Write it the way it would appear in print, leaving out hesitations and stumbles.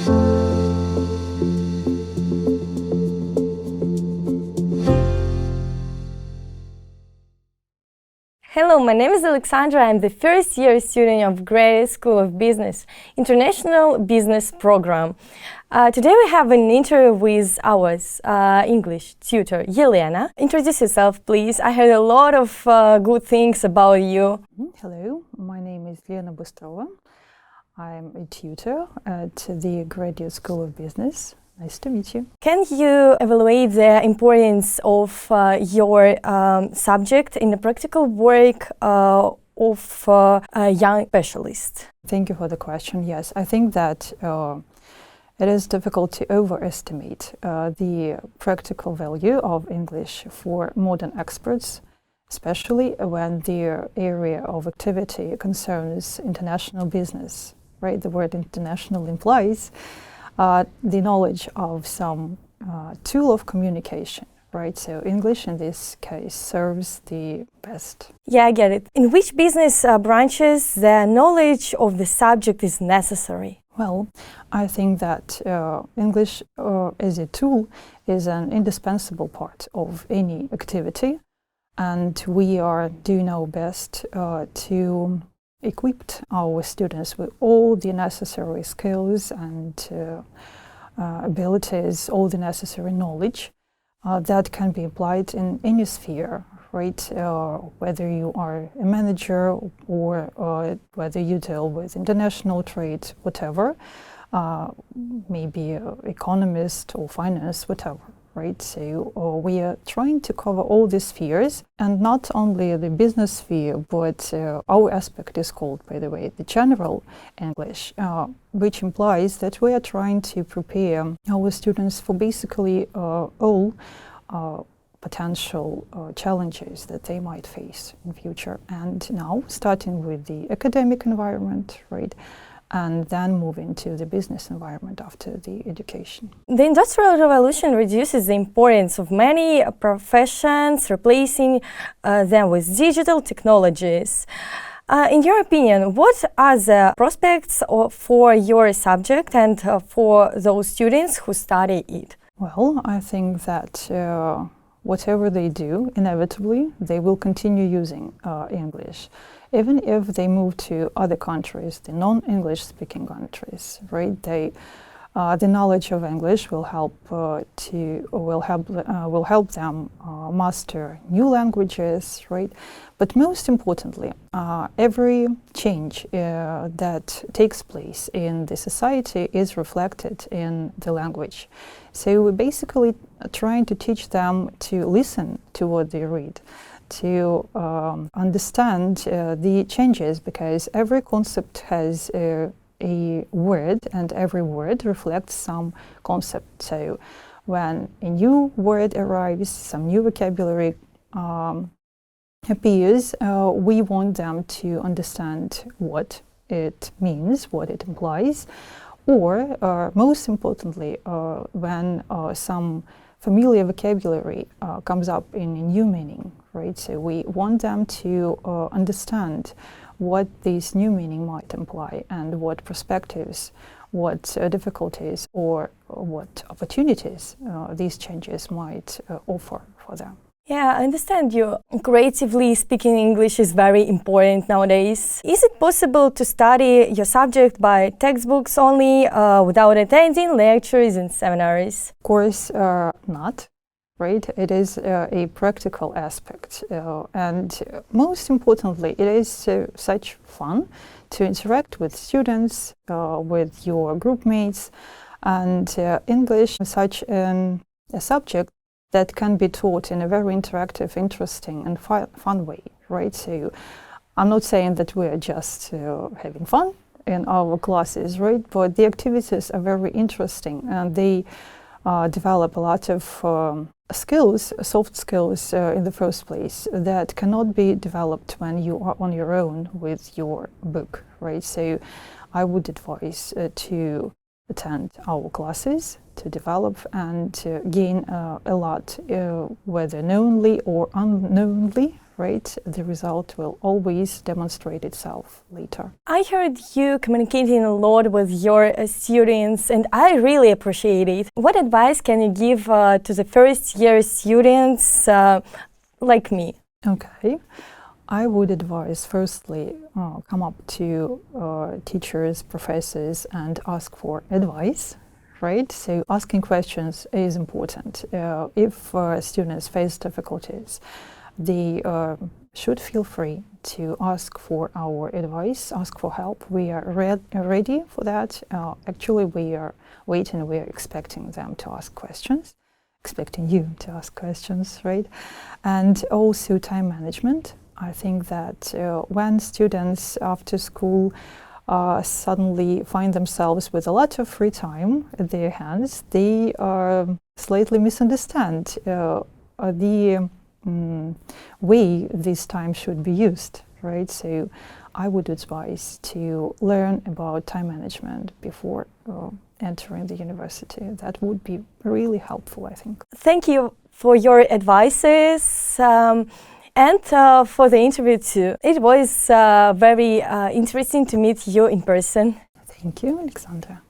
Hello, my name is Alexandra. I'm the first year student of Graduate School of Business, International Business Program. Today we have an interview with our English tutor, Elena. Introduce yourself, please. I heard a lot of good things about you. Hello, my name is Elena Bystrova. I'm a tutor at the Graduate School of Business. Nice to meet you. Can you evaluate the importance of your subject in the practical work of a young specialist? Thank you for the question. Yes, I think that it is difficult to overestimate the practical value of English for modern experts, especially when their area of activity concerns international business, right? The word international implies the knowledge of some tool of communication, right? So English in this case serves the best. Yeah, I get it. In which business branches the knowledge of the subject is necessary? Well, I think that English as a tool is an indispensable part of any activity, and we are doing our best to equip our students with all the necessary skills and abilities, all the necessary knowledge that can be applied in any sphere, right? Whether you are a manager or whether you deal with international trade, whatever, maybe an economist or finance, whatever. Right, so we are trying to cover all these spheres, and not only the business sphere, but our aspect is called, by the way, the general English, which implies that we are trying to prepare our students for basically all potential challenges that they might face in future. And now, starting with the academic environment, right, and then move into the business environment after the education. The Industrial Revolution reduces the importance of many professions, replacing them with digital technologies. In your opinion, what are the prospects for your subject and for those students who study it? Well, I think that whatever they do, inevitably, they will continue using English. Even if they move to other countries, the non-English speaking countries, right? The knowledge of English will help them master new languages, right? But most importantly, every change that takes place in the society is reflected in the language. So we're basically trying to teach them to listen to what they read, to understand the changes, because every concept has a word, and every word reflects some concept. So when a new word arrives, some new vocabulary appears, we want them to understand what it means, what it implies, or most importantly, when some familiar vocabulary comes up in a new meaning, right? So we want them to understand what this new meaning might imply and what perspectives, what difficulties or what opportunities these changes might offer for them. Yeah, I understand you. Creatively speaking English is very important nowadays. Is it possible to study your subject by textbooks only, without attending lectures and seminars? Of course not, right? It is a practical aspect. And most importantly, it is such fun to interact with students, with your group mates, and English is such a subject that can be taught in a very interactive, interesting and fun way, right? So I'm not saying that we are just having fun in our classes, right? But the activities are very interesting, and they develop a lot of skills, soft skills in the first place, that cannot be developed when you are on your own with your book, right? So I would advise to attend our classes, to develop and gain a lot, whether knowingly or unknowingly, right, the result will always demonstrate itself later. I heard you communicating a lot with your students, and I really appreciate it. What advice can you give to the first year students like me? Okay. I would advise, firstly, come up to teachers, professors, and ask for advice, right? So asking questions is important. If students face difficulties, they should feel free to ask for our advice, ask for help. We are ready for that. Actually, we are waiting, we are expecting them to ask questions, expecting you to ask questions, right? And also time management. I think that when students after school suddenly find themselves with a lot of free time at their hands, they slightly misunderstand the way this time should be used, right? So I would advise to learn about time management before entering the university. That would be really helpful, I think. Thank you for your advices. And for the interview too. It was very interesting to meet you in person. Thank you, Alexandra.